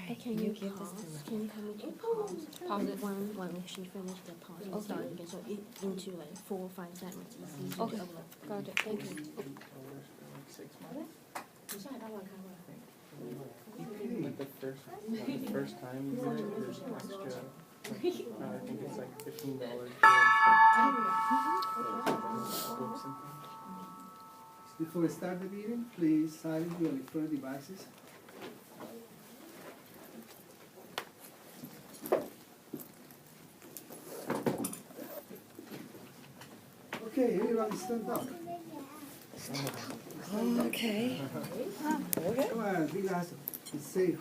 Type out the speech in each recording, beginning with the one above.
Hey, can you give this to me? Can you help me to pause it when she finished the pause and start it again? So into like 4 or 5 seconds. It's easier to upload. Got it. Thank you. Like the first time you do it, there's an extra. I think it's like $15. Books and things. Before we start the meeting, please silence your electronic devices. Okay, everyone stand up. Okay. Come on, be nice. Say, you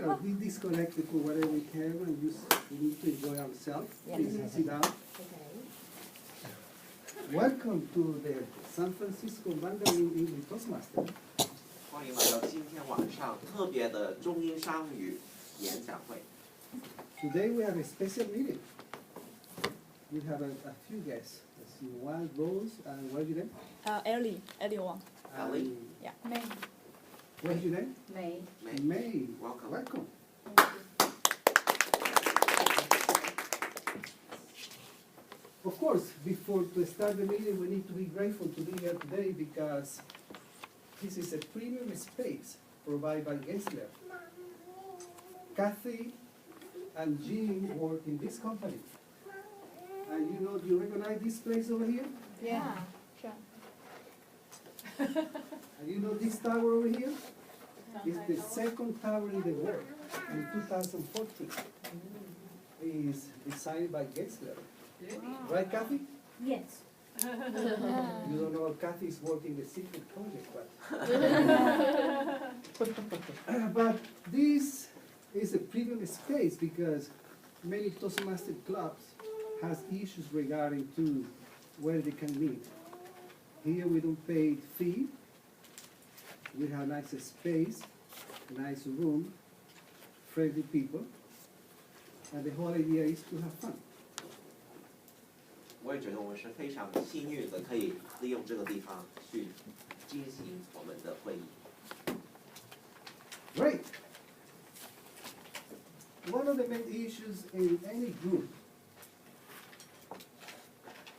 know, be disconnected for whatever we can and we need to enjoy ourselves. Please sit down. Welcome to the San Francisco Mandarin English Toastmaster. 欢迎来到今天晚上特别的中英商语演讲会。 Today we have a special meeting. We have a few guests. Let's see, one, Rose, and what is your name? Ellie Wang. Ellie? Yeah. May. What is your name? May. May. Welcome. Welcome. Of course, before to start the meeting, we need to be grateful to be here today because this is a premium space provided by Gensler. Kathy and Jean work in this company. And you know, do you recognize this place over here? Yeah. Sure. And you know this tower over here? It's the second tower in the world in 2014. It's designed by Gensler. Right, Kathy? Yes. You don't know Kathy is working the secret project, but but this is a premium space because many Toastmaster clubs has issues regarding to where they can meet. Here we don't pay fee. We have nice space, nice room, friendly people, and the whole idea is to have fun. 我也觉得我们是非常幸运的，可以利用这个地方去进行我们的会议。 Great. One of the main issues in any group,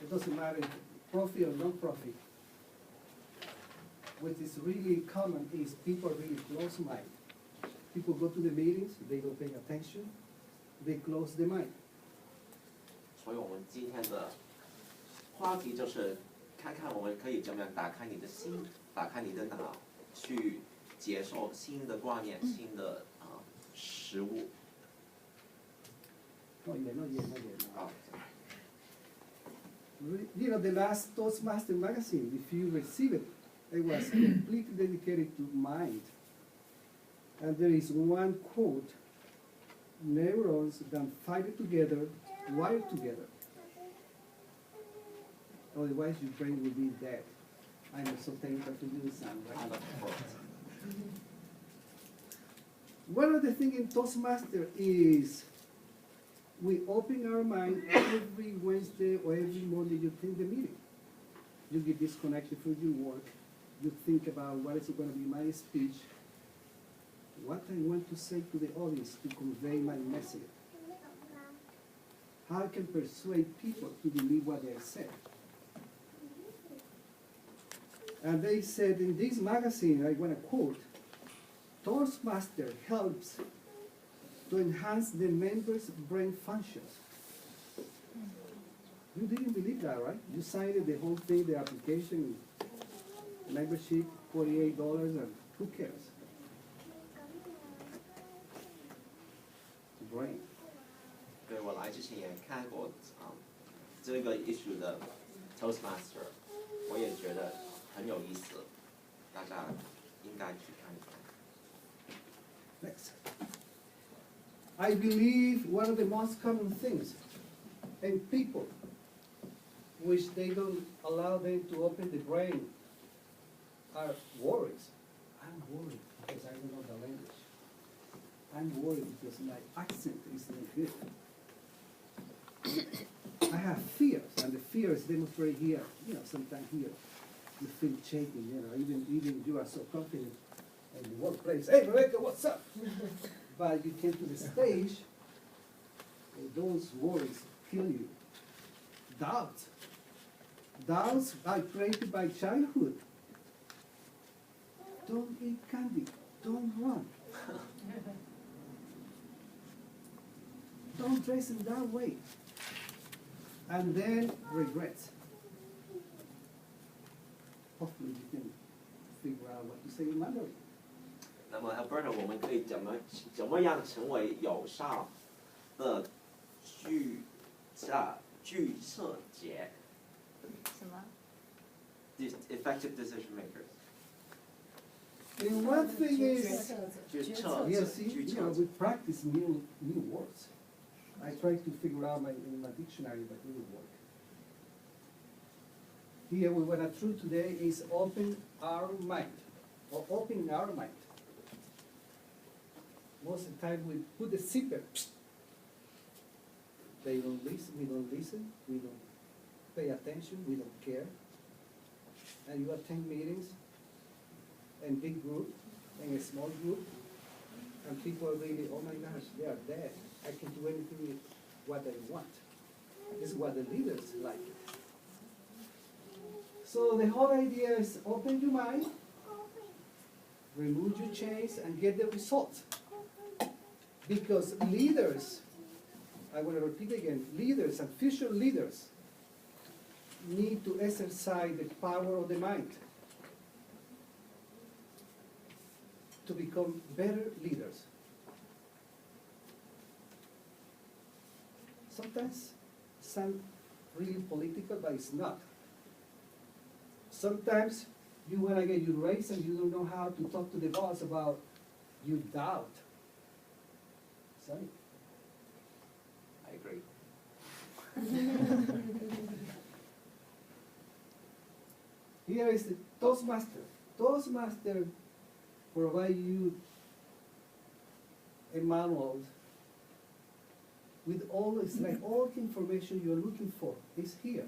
it doesn't matter if profit or non-profit, what is really common is people are really close-minded. People go to the meetings, they don't pay attention, they close the mind. 所以我们今天的话题就是看看我们可以怎么样打开你的心，打开你的脑，去接受新的观念、新的食物。 Not yet, not yet, not yet. 啊， You know, the last Toastmaster magazine, if you receive it, it was completely dedicated to mind. And there is one quote, neurons that fire together, wire together. Otherwise your brain will be dead. I know, so technical to do some, I right? love quotes. One of the things in Toastmaster is we open our mind every Wednesday or every Monday you attend the meeting. You get disconnected from your work. You think about what is going to be my speech, what I want to say to the audience to convey my message. How I can persuade people to believe what they said. And they said in this magazine, I want to quote, Toastmaster helps to enhance the members' brain functions. You didn't believe that, right? You signed the whole thing, the application, membership, $48, and who cares? Brain. 对我来之前也看过这个 issue 的 Toastmaster， 我也觉得很有意思，大家应该去看一看。 Next. I believe one of the most common things in people which they don't allow them to open the brain are worries. I'm worried because I don't know the language. I'm worried because my accent is not good. I have fears, and the fear is demonstrated here. You know, sometimes here you feel shaking. You know, even you are so confident. in the workplace, hey Rebecca, what's up? But you came to the stage, and those words kill you. Doubts. Doubts are created by childhood. Don't eat candy. Don't run. Don't dress in that way. And then regrets. Hopefully you can figure out what to say in Mandarin. 那么 Alberta， 我们可以怎么样成为有效的决策者什么？ ？Effective decision makers。 And one thing is, 决策 yeah, 者， see, 决 you 策 know, 者 we。practice new words. I try to figure out in my dictionary, but it didn't work. Here, we want to do today is open our mind, or open our mind. Most of the time, we put the zipper. They don't listen, we don't pay attention, we don't care. And you attend meetings, and big group, and a small group, and people are really, oh my gosh, they are dead. I can do anything with what I want. This is what the leaders like. So the whole idea is open your mind, remove your chains, and get the results. Because leaders, I want to repeat again, leaders and future leaders need to exercise the power of the mind to become better leaders. Sometimes sound really political, but it's not. Sometimes you want to get your raise and you don't know how to talk to the boss about your doubt. Sorry. I agree。 Here is the Toastmaster. Toastmaster provide you a manual with all, it's like all the information you're looking for is here.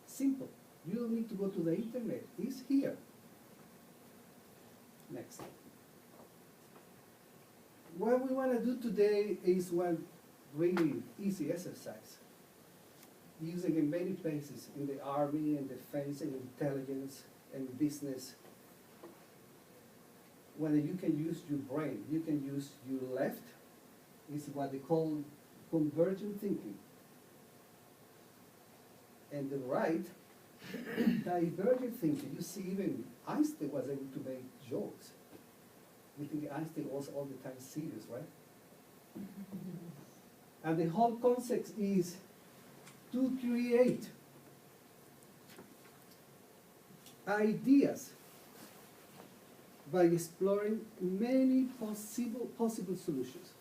Simple. You don't need to go to the internet. It's here. Next. What we want to do today is one really easy exercise. Using in many places, in the army, in defense, in intelligence, and business. Whether you can use your brain, you can use your left, is what they call convergent thinking. And the right, divergent thinking. You see, even Einstein was able to make jokes. We think Einstein was all the time serious, right? And the whole concept is to create ideas by exploring many possible solutions.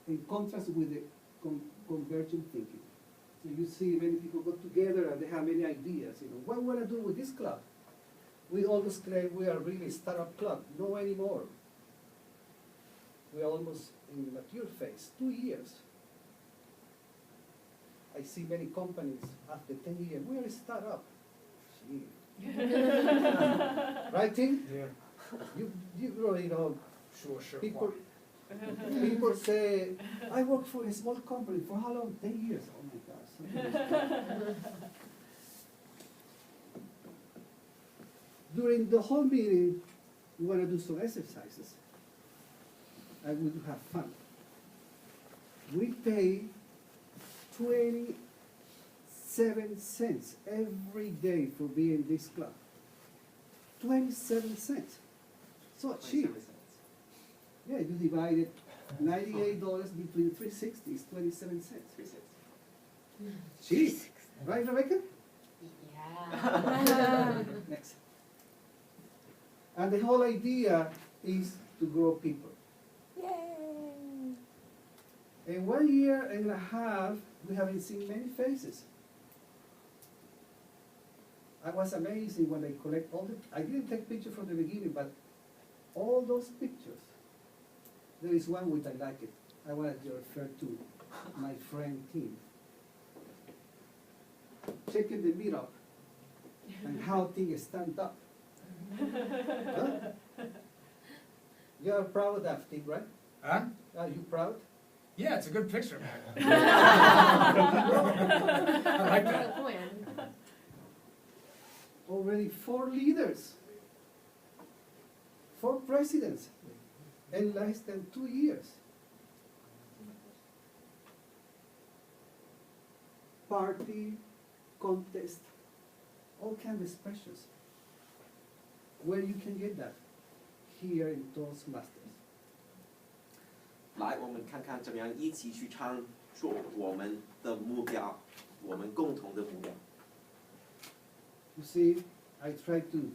In contrast with the convergent thinking. So you see many people go together and they have many ideas. You know, what we want to do with this club? We always claim we are really a startup club. No anymore. We are almost in the mature phase, 2 years. I see many companies after 10 years, we are a startup. Gee. Right, Tim? Yeah. You really know, Sure. people say, I work for a small company for how long? 10 years. Oh my gosh. During the whole meeting, we want to do some exercises. And we will have fun. We pay 27 cents every day for being in this club. 27 cents. So cheap. Yeah, you divide it, $98 between 360 is 27 cents. 3 cents。 Cheap, right, Rebecca? Yeah. Next. And the whole idea is to grow people. Yay! In 1 year and a half, we haven't seen many faces. I was amazing when I collect all the, I didn't take pictures from the beginning, but all those pictures, there is one which I like it. I wanted to refer to my friend Tim. Checking the meetup and how things stand up. Huh? You are proud of that thing, right? Huh? Are you proud? Yeah, it's a good picture, man. I like that. Already 4 leaders, 4 presidents in less than 2 years. Party, contest, all kinds of expressions. Where you can get that? Here in Toastmasters. 来，我们看看怎么样一起去创作我们的目标，我们共同的目标。 You see, I try to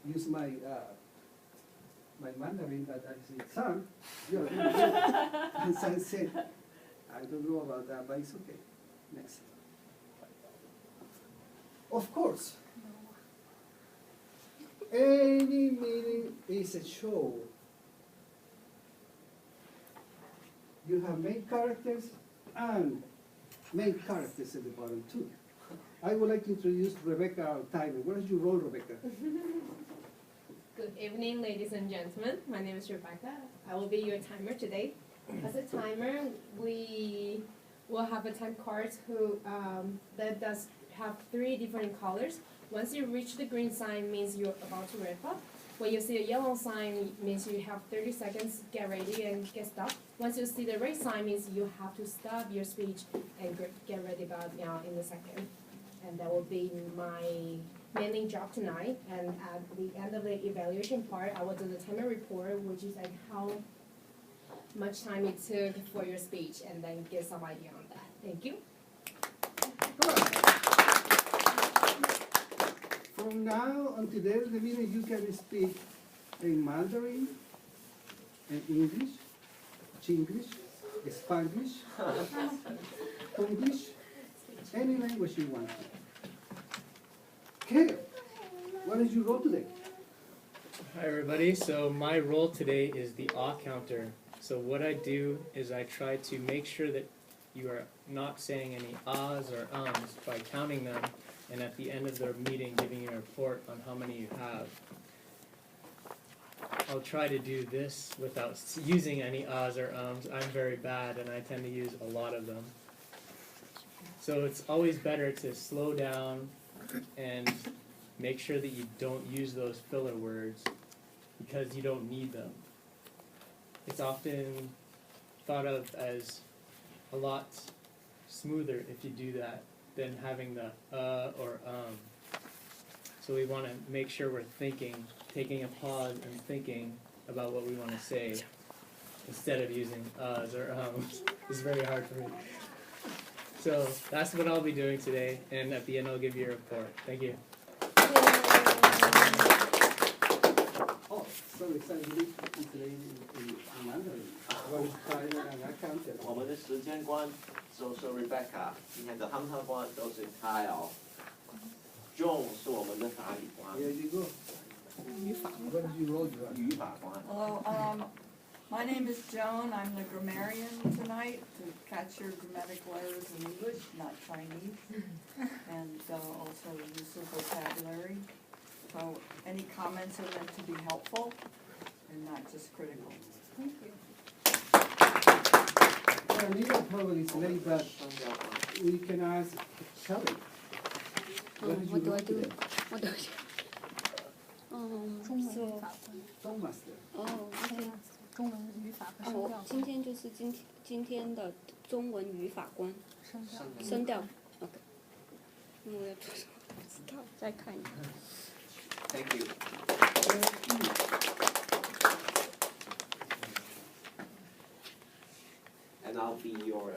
use my my Mandarin that I say, son, you're really good. And son said, I don't know about that, but it's okay. Next. Of course, any meeting is a show. You have main characters and main characters at the bottom too. I would like to introduce Rebecca, our timer. What is your role, Rebecca? Good evening, ladies and gentlemen. My name is Rebecca. I will be your timer today. As a timer, we will have a time card that does have 3 different colors. Once you reach the green sign, means you're about to wrap up. When you see a yellow sign, means you have 30 seconds, get ready and get stopped. Once you see the red sign, means you have to stop your speech and get ready about now in a second. And that will be my mainly job tonight. And at the end of the evaluation part, I will do the timer report, which is like how much time it took for your speech, and then get some idea on that. Thank you. From now until the end of the meeting, you can speak in Mandarin, in English, Chinglish, Spanglish, English, any language you want to. Okay, what is your role today? Hi everybody, so my role today is the ah counter. So what I do is I try to make sure that you are not saying any ahs or ums by counting them, and at the end of the meeting giving you a report on how many you have. I'll try to do this without using any ahs or ums. I'm very bad and I tend to use a lot of them. So it's always better to slow down and make sure that you don't use those filler words because you don't need them. It's often thought of as a lot smoother if you do that than having the or So we want to make sure we're thinking, taking a pause and thinking about what we want to say instead of using uhs or ums. It's very hard for me. So that's what I'll be doing today, and at the end I'll give you a report. Thank you. Oh, so excited today in Mandarin. One timer and I counted. 我们的时间观就是 Rebecca， 今天的航特观都是 Kyle。John 是我们的法语官。 Here you go. What is your role, Joanne? 语法官。 Hello, my name is Joan. I'm the grammarian tonight to catch your grammatical errors in English, not Chinese, and also use of vocabulary. So any comments are meant to be helpful and not just critical. Thank you. Anita probably is late, but we can ask Shelley. What do I do? Today? What do I do? Toastmaster. 哦，OK。中文语法和声哦调，今天就是今天的中文语法官声调 ，OK。那我要做什么？不知道，再看一下。 Thank you. And I'll be your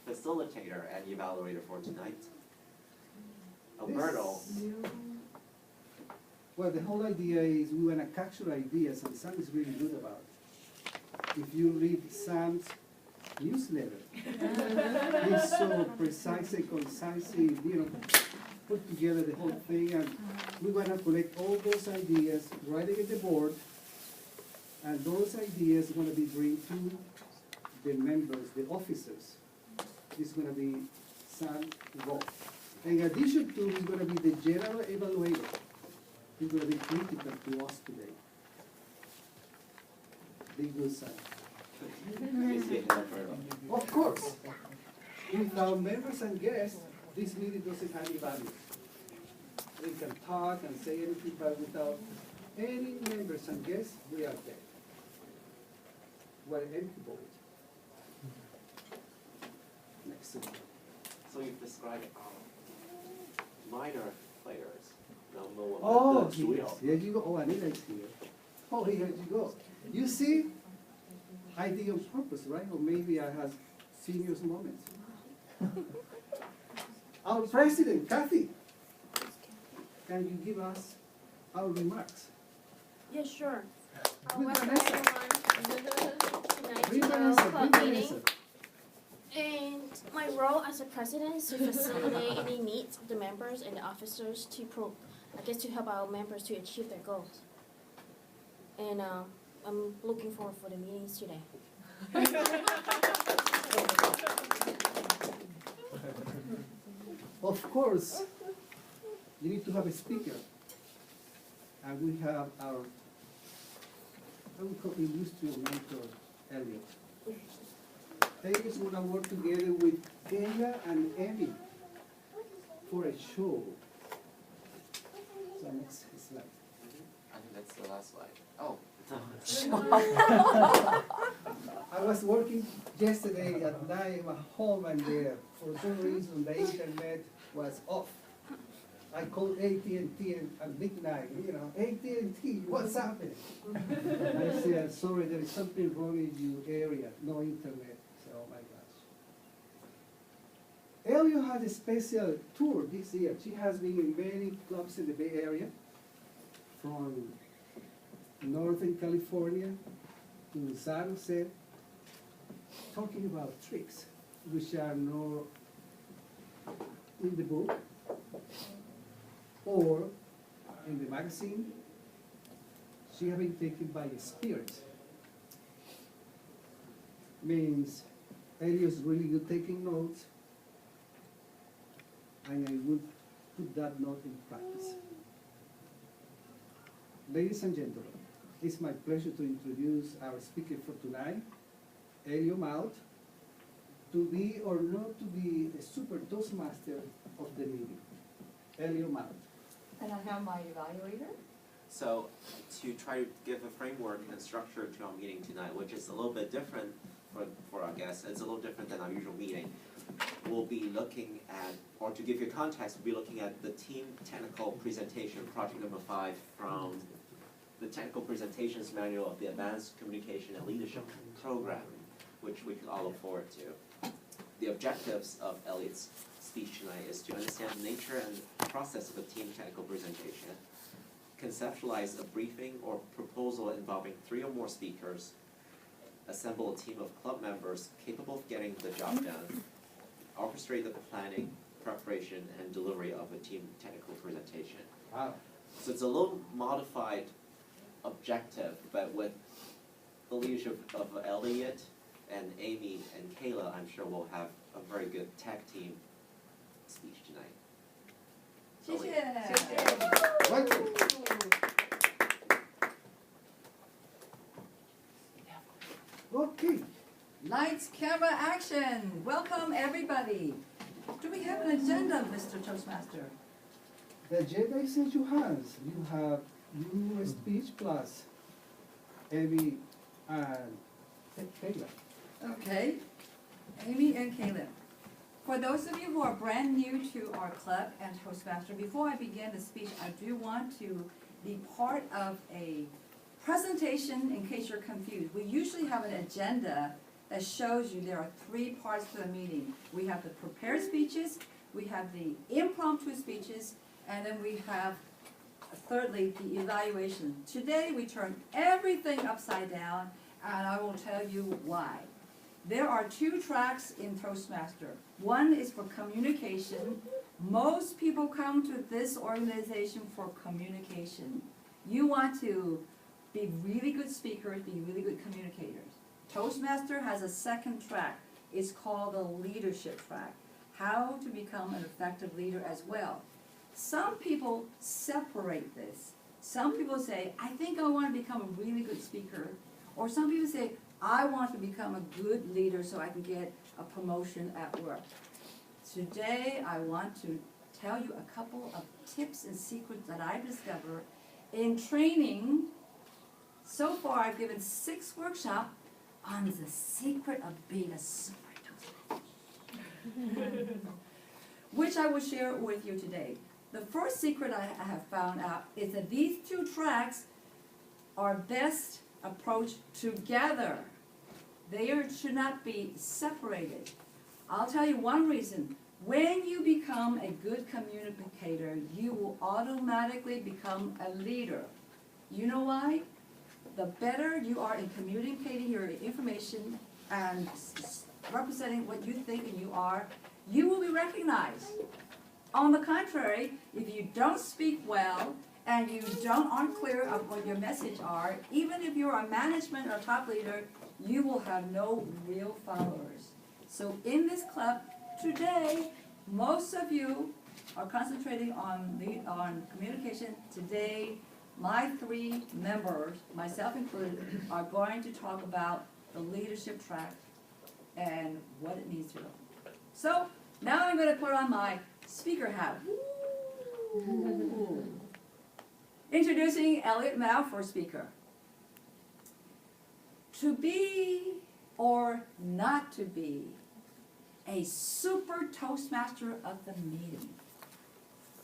facilitator and evaluator for tonight. Alberto. Well, the whole idea is we want to capture ideas, and Sam is really good about it. If you read Sam's newsletter, he's so precisely, concisely, put together the whole thing, and we want to collect all those ideas, write it at the board, and those ideas are going to be bring to the members, the officers. This is going to be Sam's role. In addition to, he's gonna be the general evaluator. He's gonna be critical to us today. The good side. Of course, without members and guests, this meeting doesn't have any value. We can talk and say anything, but without any members and guests, we are dead. We're empty board. Next slide. So you've described minor players. No Oh, one主要 yes, here you go. Oh, Anita is here. Oh, here you go. You see, I did on purpose, right? Or maybe I have seniors moments. Our president, Kathy, can you give us our remarks? Yeah, sure. Good, Welcome Vanessa. everyone tonight Bring to Vanessa, the club bring meeting. Vanessa. And my role as a president is to facilitate any needs of the members and the officers to help our members to achieve their goals. And I'm looking forward for the meetings today. Of course, you need to have a speaker. And we have our, I would call industrial mentor, Elliot. Elliot's gonna work together with Kayla and Emmy for a show. So next slide. I think that's the last slide. Oh. I was working yesterday at night at home and for some reason the internet was off. I called AT&T at midnight, AT&T, what's happening? I said, sorry, there is something wrong in your area, no internet. I said, oh my gosh. Elio had a special tour this year. She has been in many clubs in the Bay Area, from Northern California to San Jose, talking about tricks, which are not in the book or in the magazine. She has been taken by the spirit. Means Elio's really good taking notes, and I would put that note in practice. Ladies and gentlemen, it's my pleasure to introduce our speaker for tonight, Elio Maut, to be or not to be a super Toastmaster of the meeting. Elio Maut. And I have my evaluator. So to try to give a framework and structure to our meeting tonight, which is a little bit different for our guests, it's a little different than our usual meeting. We'll be looking at, or to give you context, we'll be looking at the team technical presentation, project number 5 from the technical presentations manual of the Advanced Communication and Leadership Program, which we can all look forward to. The objectives of Elliot's speech tonight is to understand the nature and process of a team technical presentation, conceptualize a briefing or proposal involving 3 or more speakers, assemble a team of club members capable of getting the job done, orchestrate the planning, preparation, and delivery of a team technical presentation. Wow. So it's a little modified objective, but with the leadership of Elliot and Amy and Kayla, I'm sure we'll have a very good tag team speech tonight. 谢谢。 Okay. Lights, camera, action. Welcome, everybody. Do we have an agenda, Mr. Toastmaster? The agenda is in your hands. You have your speech plus Amy and Kayla. Okay. Amy and Caleb. For those of you who are brand new to our club and Toastmaster, before I begin the speech, I do want to be part of a presentation in case you're confused. We usually have an agenda that shows you there are 3 parts to the meeting. We have the prepared speeches, we have the impromptu speeches, and then we have, thirdly, the evaluation. Today, we turn everything upside down, and I will tell you why. There are 2 tracks in Toastmaster. One is for communication. Most people come to this organization for communication. You want to be really good speakers, be really good communicators. Toastmaster has a second track. It's called the leadership track. how to become an effective leader as well. Some people separate this. Some people say, I think I want to become a really good speaker. Or some people say, I want to become a good leader so I can get a promotion at work. Today, I want to tell you a couple of tips and secrets that I discovered in training. So far, I've given 6 workshops on the secret of being a super Toastmaster, which I will share with you today. The first secret I have found out is that these 2 tracks are best approached together. They should not be separated. I'll tell you one reason. When you become a good communicator, you will automatically become a leader. You know why? The better you are in communicating your information and representing what you think and you are, you will be recognized. On the contrary, if you don't speak well and you aren't clear of what your message are, even if you're a management or top leader, you will have no real followers. So in this club today, most of you are concentrating on communication. Today, my 3 members, myself included, are going to talk about the leadership track and what it means to them. So now I'm going to put on my speaker hat. Ooh. Introducing Elliot Mao for speaker. To be or not to be a super Toastmaster of the meeting.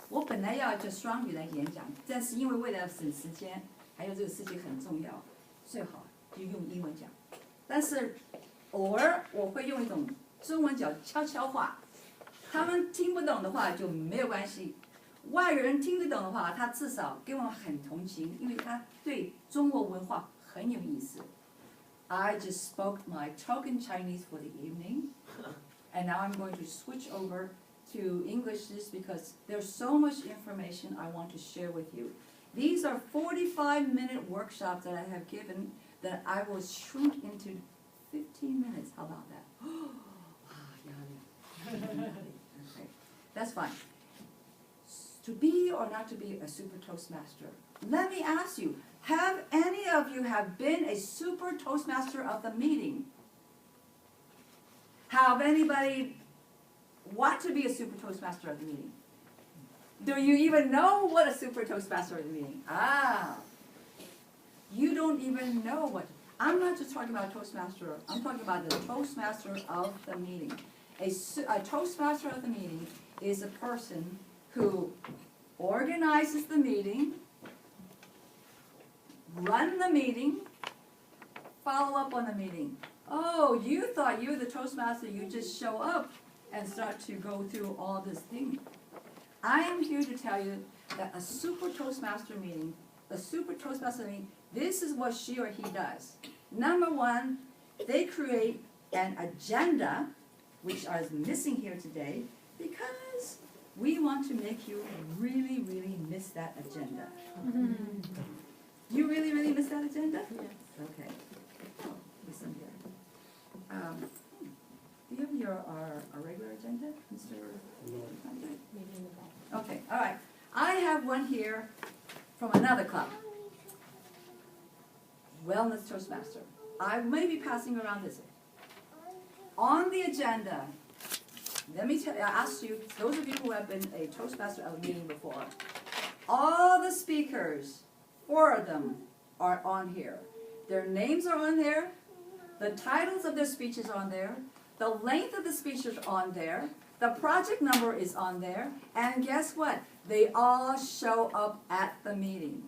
我本来要就双语来演讲，但是因为为了省时间，还有这个事情很重要，最好就用英文讲。但是偶尔我会用一种中文讲悄悄话，他们听不懂的话就没有关系。外人听得懂的话，他至少跟我很同情，因为他对中国文化很有意思。I just spoke my token Chinese for the evening, and now I'm going to switch over to English just because there's so much information I want to share with you. These are 45-minute workshops that I have given that I will shrink into 15 minutes. How about that? Okay, that's fine. To be or not to be a super Toastmaster. Let me ask you, have any of you have been a super Toastmaster of the meeting? Have anybody want to be a super Toastmaster of the meeting? Do you even know what a super Toastmaster of the meeting? Ah, you don't even know what. I'm not just talking about Toastmaster. I'm talking about the Toastmaster of the meeting. A Toastmaster of the meeting is a person who organizes the meeting, run the meeting, follow up on the meeting. Oh, you thought you were the Toastmaster, you just show up and start to go through all this thing. I am here to tell you that a super Toastmaster meeting, this is what she or he does. Number 1, they create an agenda, which is missing here today, because we want to make you really, really miss that agenda. You really, really miss that agenda? Yes. Okay. Oh, listen here. Do you have your our regular agenda, Mr. Maybe in the back. Okay, all right. I have one here from another club. Wellness Toastmaster. I may be passing around this. On the agenda, let me ask you, those of you who have been a Toastmaster of a meeting before, all the speakers, 4 of them, are on here. Their names are on there. The titles of their speeches are on there. The length of the speech is on there. The project number is on there. And guess what? They all show up at the meeting.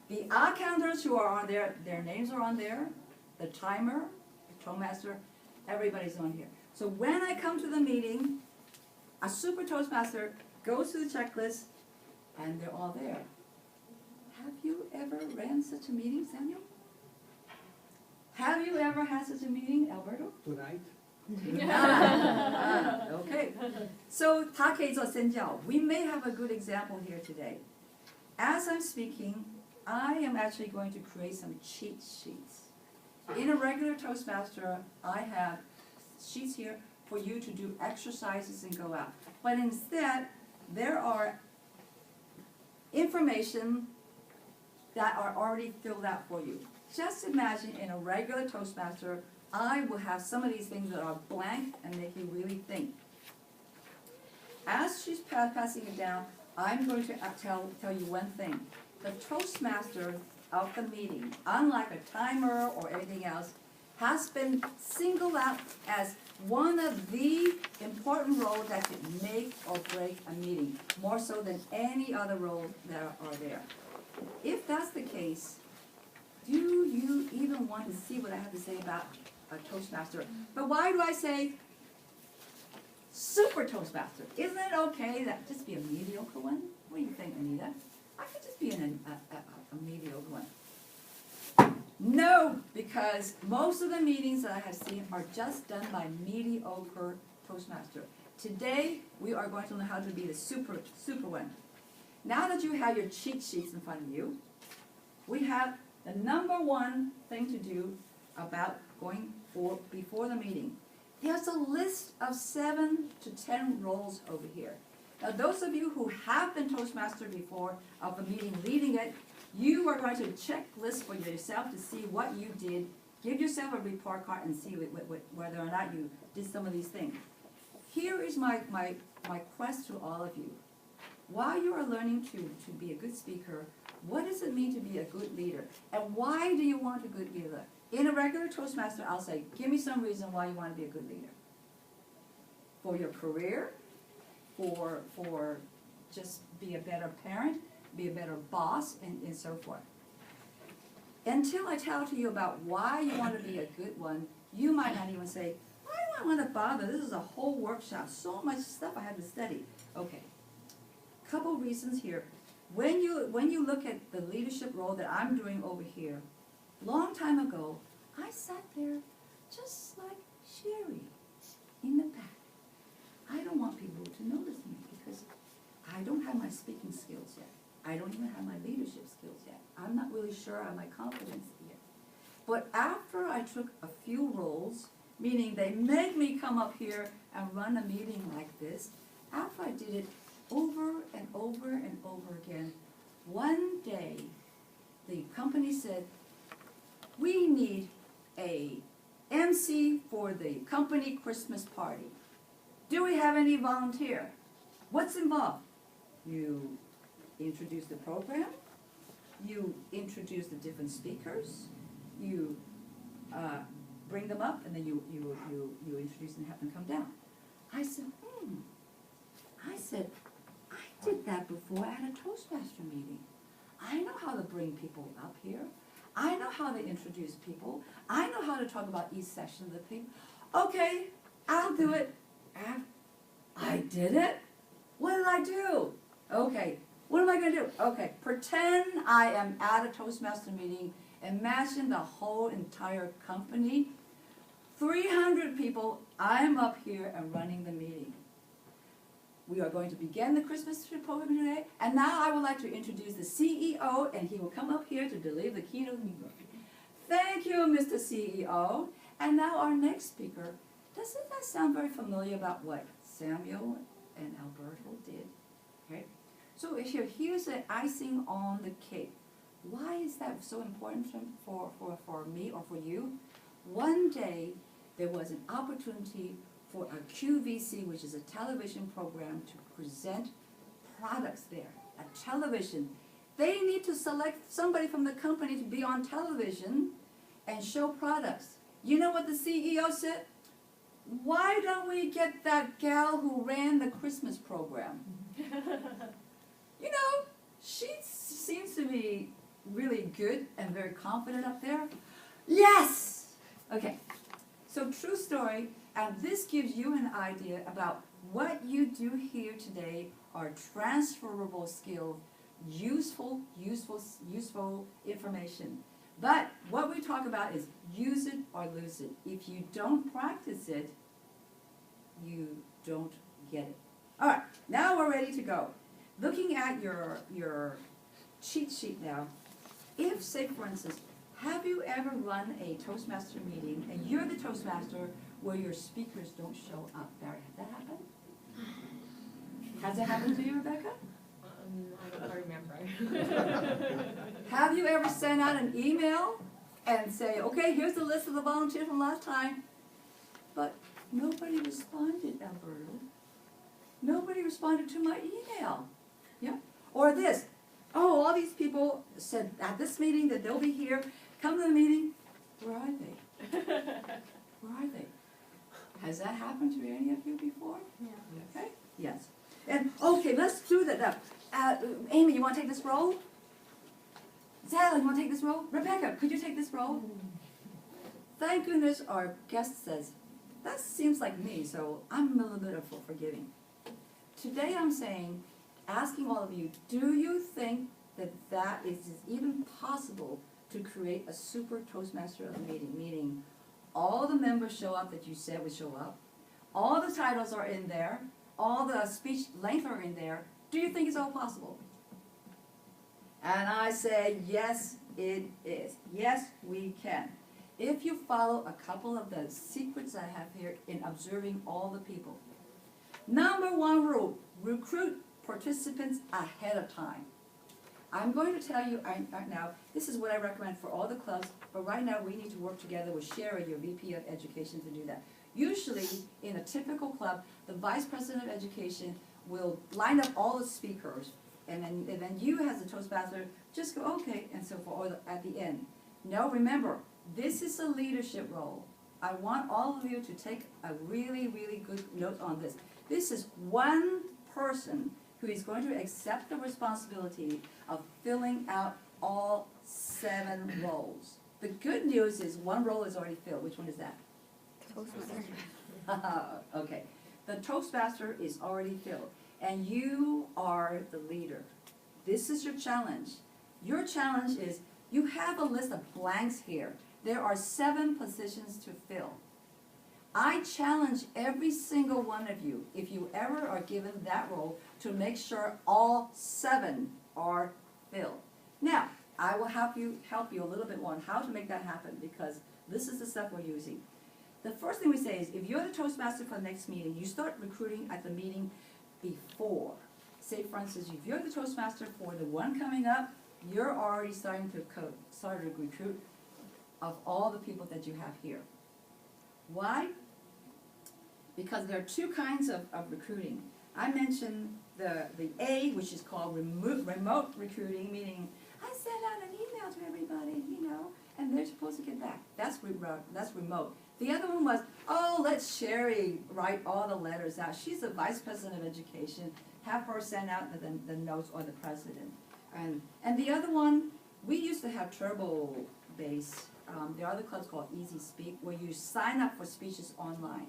The accountants who are on there, their names are on there. The timer, the Toastmaster, everybody's on here. So when I come to the meeting, a super Toastmaster goes through the checklist, and they're all there. Have you ever ran such a meeting, Samuel? Have you ever had such a meeting, Alberto? Tonight? Okay. So, 他可以做身教. We may have a good example here today. As I'm speaking, I am actually going to create some cheat sheets. In a regular Toastmaster, I have sheets here for you to do exercises and go out. But instead, there are information that are already filled out for you. Just imagine in a regular Toastmaster, I will have some of these things that are blank and make you really think. As she's passing it down, I'm going to tell you one thing. The Toastmaster of the meeting, unlike a timer or anything else, has been singled out as one of the important roles that could make or break a meeting, more so than any other role that are there. If that's the case, do you even want to see what I have to say about a Toastmaster? But why do I say super Toastmaster? Isn't it okay that just be a mediocre one? What do you think, Anita? I could just be a mediocre one. No, because most of the meetings that I have seen are just done by mediocre Toastmaster. Today, we are going to learn how to be the super one. Now that you have your cheat sheets in front of you, we have the number one thing to do about going before the meeting. There's a list of 7 to 10 roles over here. Now, those of you who have been Toastmaster before of the meeting leading it, you are going to check lists for yourself to see what you did. Give yourself a report card and see whether or not you did some of these things. Here is my quest to all of you. While you are learning to be a good speaker, what does it mean to be a good leader? And why do you want a good leader? In a regular Toastmaster, I'll say, give me some reason why you want to be a good leader. For your career, for just be a better parent, be a better boss, and so forth. Until I tell to you about why you want to be a good one, you might not even say, why do I want to bother? This is a whole workshop, so much stuff I have to study. Okay, couple reasons here. When you look at the leadership role that I'm doing over here, long time ago, I sat there just like Sherry in the back. I don't want people to notice me because I don't have my speaking skills yet. I don't even have my leadership skills yet. I'm not really sure I have my confidence yet. But after I took a few roles, meaning they made me come up here and run a meeting like this, after I did it over and over and over again, one day the company said, we need a MC for the company Christmas party. Do we have any volunteer? What's involved? You introduce the program, you introduce the different speakers, you bring them up, and then you introduce and have them come down. I said, I did that before at a Toastmaster meeting. I know how to bring people up here. I know how to introduce people. I know how to talk about each section of the thing. Okay, I'll do it. I did it? What did I do? Okay, what am I going to do? Okay, pretend I am at a Toastmaster meeting. Imagine the whole entire company. 300 people, I'm up here and running the meeting. We are going to begin the Christmas program today, and now I would like to introduce the CEO, and he will come up here to deliver the keynote meeting. Thank you, Mr. CEO. And now our next speaker. Doesn't that sound very familiar about what Samuel and Alberto did? Okay. So here's the icing on the cake. Why is that so important for me or for you? One day, there was an opportunity for a QVC, which is a television program, to present products there, a television. They need to select somebody from the company to be on television and show products. You know what the CEO said? Why don't we get that gal who ran the Christmas program? You know, she seems to be really good and very confident up there. Yes! Okay, so true story. And this gives you an idea about what you do here today are transferable skills, useful information. But what we talk about is use it or lose it. If you don't practice it, you don't get it. All right, now we're ready to go. Looking at your cheat sheet now, if, say for instance, have you ever run a Toastmaster meeting and you're the Toastmaster where your speakers don't show up. Barry, has that happened? Has it happened to you, Rebecca? I don't remember. Have you ever sent out an email and say, okay, here's the list of the volunteers from last time, but nobody responded, Alberto. Nobody responded to my email. Yeah? Or this, oh, all these people said at this meeting that they'll be here, come to the meeting, where are they? Where are they? Has that happened to any of you before? Yeah. Okay? Yes. And, okay, let's do that now. Amy, you want to take this role? Zala, you want to take this role? Rebecca, could you take this role? Thank goodness our guest says, that seems like me, so I'm a little bit of forgiving. Today I'm saying, asking all of you, do you think that that is even possible to create a super Toastmaster of the meeting? Meaning, all the members show up that you said would show up, all the titles are in there, all the speech length are in there. Do you think it's all possible? And I say, yes, it is. Yes, we can. If you follow a couple of the secrets I have here in observing all the people. Number one rule, recruit participants ahead of time. I'm going to tell you right now, this is what I recommend for all the clubs, but right now we need to work together with Sherry, your VP of Education, to do that. Usually, in a typical club, the Vice President of Education will line up all the speakers, and then you as the Toastmaster just go, okay, and so forth, or at the end. Now remember, this is a leadership role. I want all of you to take a really, really good note on this. This is one person who is going to accept the responsibility of filling out all 7 roles. The good news is one role is already filled. Which one is that? Toastmaster. Okay. The Toastmaster is already filled, and you are the leader. This is your challenge. Your challenge is you have a list of blanks here. There are 7 positions to fill. I challenge every single one of you, if you ever are given that role, to make sure all 7 are filled. Now, I will help you a little bit on how to make that happen, because this is the stuff we're using. The first thing we say is, if you're the Toastmaster for the next meeting, you start recruiting at the meeting before. Say, for instance, if you're the Toastmaster for the one coming up, you're already starting to recruit of all the people that you have here. Why? Because there are 2 kinds of recruiting. I mentioned the A, which is called remote recruiting, meaning I send out an email to everybody, and they're supposed to get back. That's remote. The other one was, oh, let Sherry write all the letters out. She's the Vice President of Education. Have her send out the notes, or the president. And the other one, we used to have turbo base. There are other clubs called Easy Speak, where you sign up for speeches online.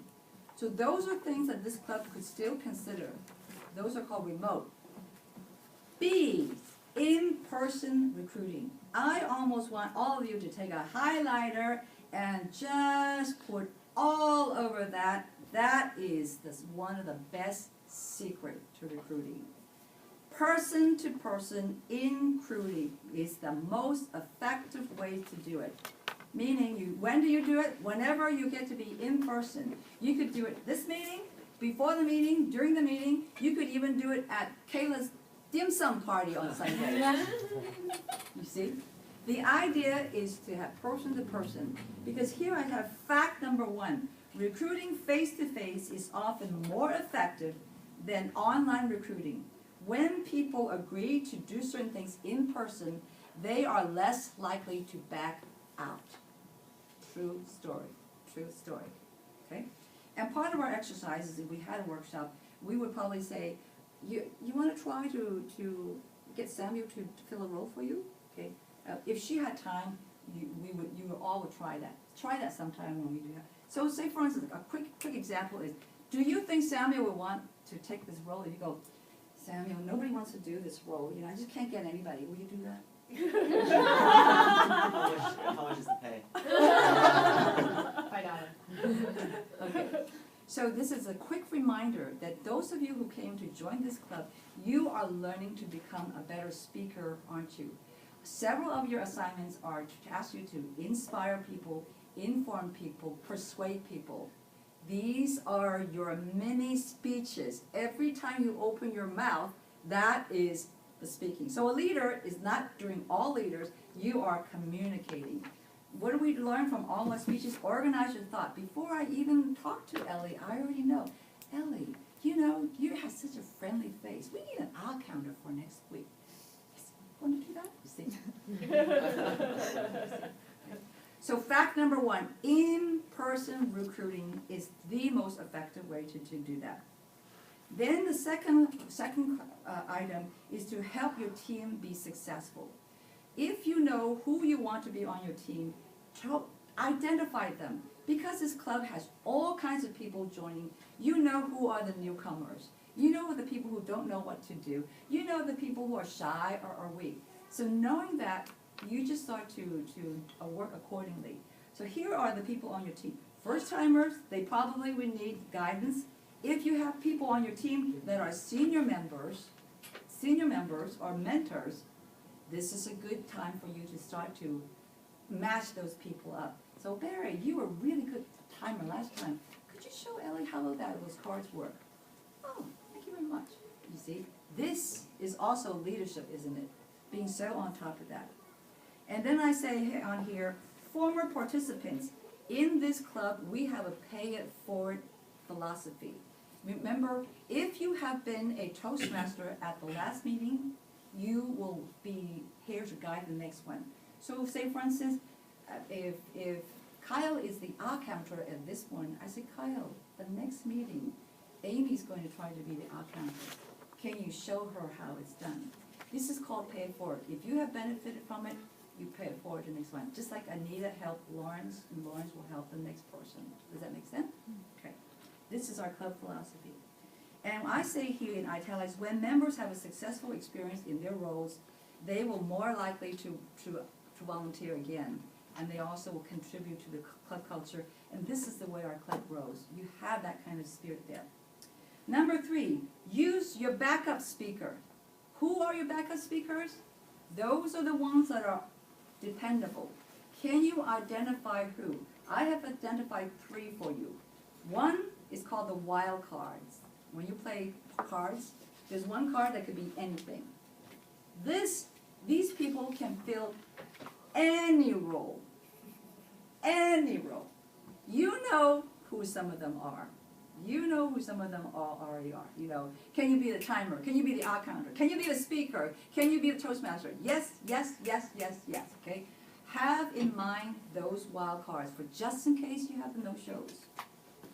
So those are things that this club could still consider. Those are called remote. B, in-person recruiting. I almost want all of you to take a highlighter and just put all over that. That is one of the best secrets to recruiting. Person to person in recruiting is the most effective way to do it. Meaning, when do you do it? Whenever you get to be in person. You could do it this meeting, before the meeting, during the meeting. You could even do it at Kayla's dim sum party on Sunday. You see? The idea is to have person to person. Because here I have fact number 1. Recruiting face-to-face is often more effective than online recruiting. When people agree to do certain things in person, they are less likely to back out. True story. True story. Okay? And part of our exercises, if we had a workshop, we would probably say, you want to try to get Samuel to fill a role for you? Okay? If she had time, you all would try that. Try that sometime when we do that. So say, for instance, a quick example is, do you think Samuel would want to take this role? If you go, Samuel, nobody wants to do this role. I just can't get anybody. Will you do that? How much is the pay? $5. Okay. So this is a quick reminder that those of you who came to join this club, you are learning to become a better speaker, aren't you? Several of your assignments are to ask you to inspire people, inform people, persuade people. These are your mini speeches. Every time you open your mouth, that is the speaking. So a leader is not doing all leaders, you are communicating. What do we learn from all my speeches? Organize your thought. Before I even talk to Ellie, I already know, Ellie, you know, you have such a friendly face. We need an hour counter for next week. Want to do that? You see? So fact number one, in-person recruiting is the most effective way to do that. Then the second item is to help your team be successful. If you know who you want to be on your team, identify them. Because this club has all kinds of people joining, you know who are the newcomers. You know the people who don't know what to do. You know the people who are shy or are weak. So knowing that, you just start to work accordingly. So here are the people on your team. First timers, they probably would need guidance. If you have people on your team that are senior members or mentors, this is a good time for you to start to match those people up. So Barry, you were a really good timer last time. Could you show Ellie how those cards work? Oh, thank you very much. You see, this is also leadership, isn't it? Being so on top of that. And then I say on here, former participants. In this club, we have a pay it forward philosophy. Remember, if you have been a Toastmaster at the last meeting, you will be here to guide the next one. So say, for instance, if Kyle is the counter at this one, I say, Kyle, the next meeting, Amy's going to try to be the counter. Can you show her how it's done? This is called pay it forward. If you have benefited from it, you pay it forward to the next one. Just like Anita helped Lawrence, and Lawrence will help the next person. Does that make sense? Okay. This is our club philosophy. And I say here in italics, when members have a successful experience in their roles, they will more likely to volunteer again. And they also will contribute to the club culture. And this is the way our club grows. You have that kind of spirit there. Number 3, use your backup speaker. Who are your backup speakers? Those are the ones that are dependable. Can you identify who? I have identified 3 for you. One is called the wild cards. When you play cards, there's one card that could be anything. These people can fill any role. Any role. You know who some of them are. You know who some of them already are. You know, can you be the timer? Can you be the counter? Can you be the speaker? Can you be the Toastmaster? Yes, yes, yes, yes, yes. Okay. Have in mind those wild cards for just in case you have the no-shows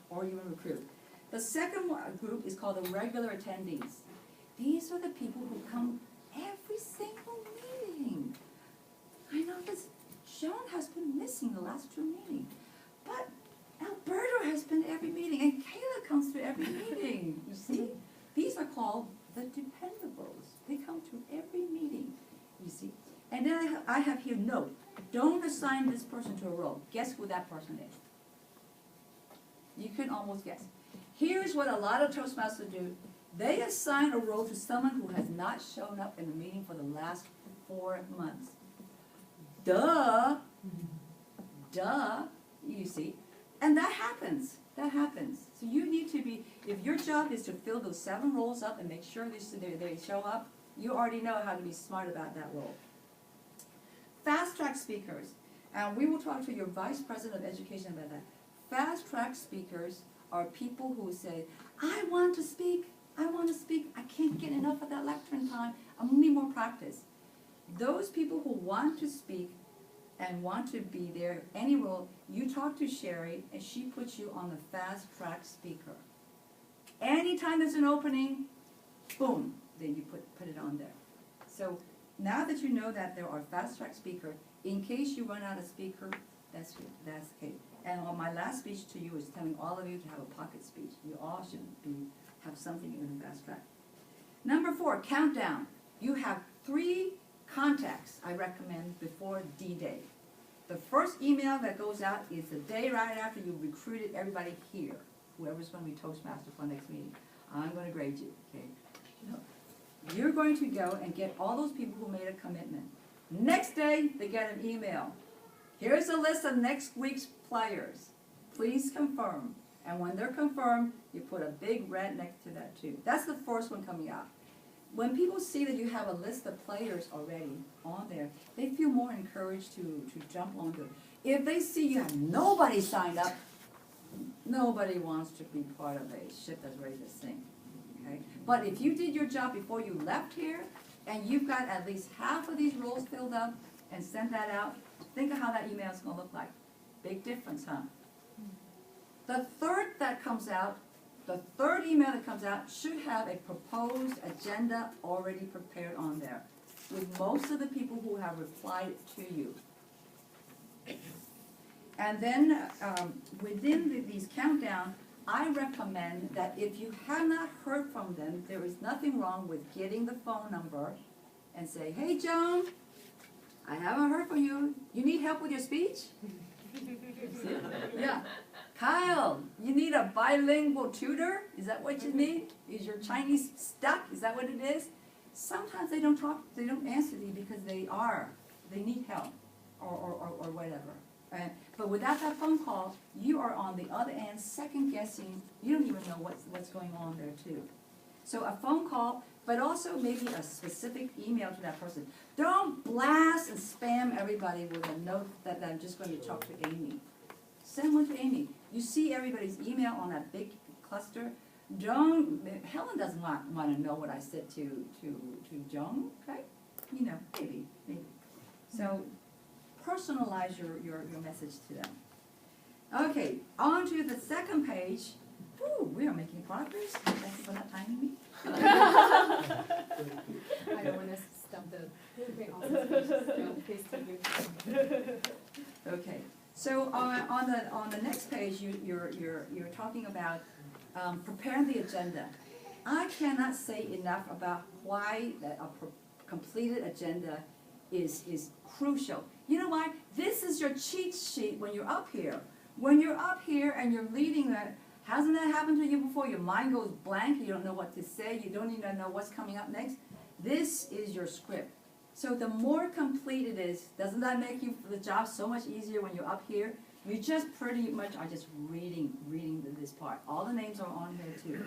or you recruit. The second group is called the regular attendees. These are the people who come every single meeting. I know this. Joan has been missing the last 2 meetings, but Alberto has been every meeting, and Kayla comes to every meeting. You see, these are called the dependables. They come to every meeting. You see, and then I have here note. Don't assign this person to a role. Guess who that person is. You can almost guess. Here's what a lot of Toastmasters do. They assign a role to someone who has not shown up in the meeting for the last 4 months. Duh. Duh. You see. And that happens. That happens. So you need to be, if your job is to fill those 7 roles up and make sure they show up, you already know how to be smart about that role. Fast track speakers. And we will talk to your Vice President of Education about that. Fast track speakers are people who say, I want to speak, I can't get enough of that lecturing time, I need more practice. Those people who want to speak and want to be there, any role, you talk to Sherry and she puts you on the fast track speaker. Anytime there's an opening, boom, then you put it on there. So now that you know that there are fast track speakers, in case you run out of speaker, that's okay. And on my last speech to you is telling all of you to have a pocket speech. You all should have something in the fast track. Number 4, countdown. You have 3 contacts I recommend before D-Day. The first email that goes out is the day right after you recruited everybody here. Whoever's going to be Toastmaster for the next meeting. I'm going to grade you. Okay. You're going to go and get all those people who made a commitment. Next day, they get an email. Here's a list of next week's players. Please confirm. And when they're confirmed, you put a big red next to that too. That's the first one coming out. When people see that you have a list of players already on there, they feel more encouraged to jump onto it. If they see you have nobody signed up, nobody wants to be part of a ship that's ready to sink. Okay? But if you did your job before you left here, and you've got at least half of these roles filled up and sent that out, think of how that email is going to look like. Big difference, huh? The third email that comes out should have a proposed agenda already prepared on there with most of the people who have replied to you. And then within these countdown, I recommend that if you have not heard from them, there is nothing wrong with getting the phone number and say, hey, Joan, I haven't heard from you. You need help with your speech? Yeah. Kyle, you need a bilingual tutor? Is that what you need? Is your Chinese stuck? Is that what it is? Sometimes they don't answer you because they need help or whatever. But without that phone call, you are on the other end, second guessing. You don't even know what's going on there too. So a phone call, but also maybe a specific email to that person. Don't blast and spam everybody with a note that I'm just going to talk to Amy. Send one to Amy. You see everybody's email on that big cluster. Helen doesn't want to know what I said to Joan, okay? You know, maybe. So personalize your message to them. Okay, on to the second page. Ooh, we are making progress. Thank you for not timing me. I don't want to stop the please take your time. Okay, so on the next page, you're talking about preparing the agenda. I cannot say enough about why a completed agenda is crucial. You know why? This is your cheat sheet when you're up here. When you're up here and you're leading that, hasn't that happened to you before? Your mind goes blank, you don't know what to say, you don't even know what's coming up next. This is your script. So the more complete it is, doesn't that make the job so much easier when you're up here? You just pretty much are just reading this part. All the names are on here too.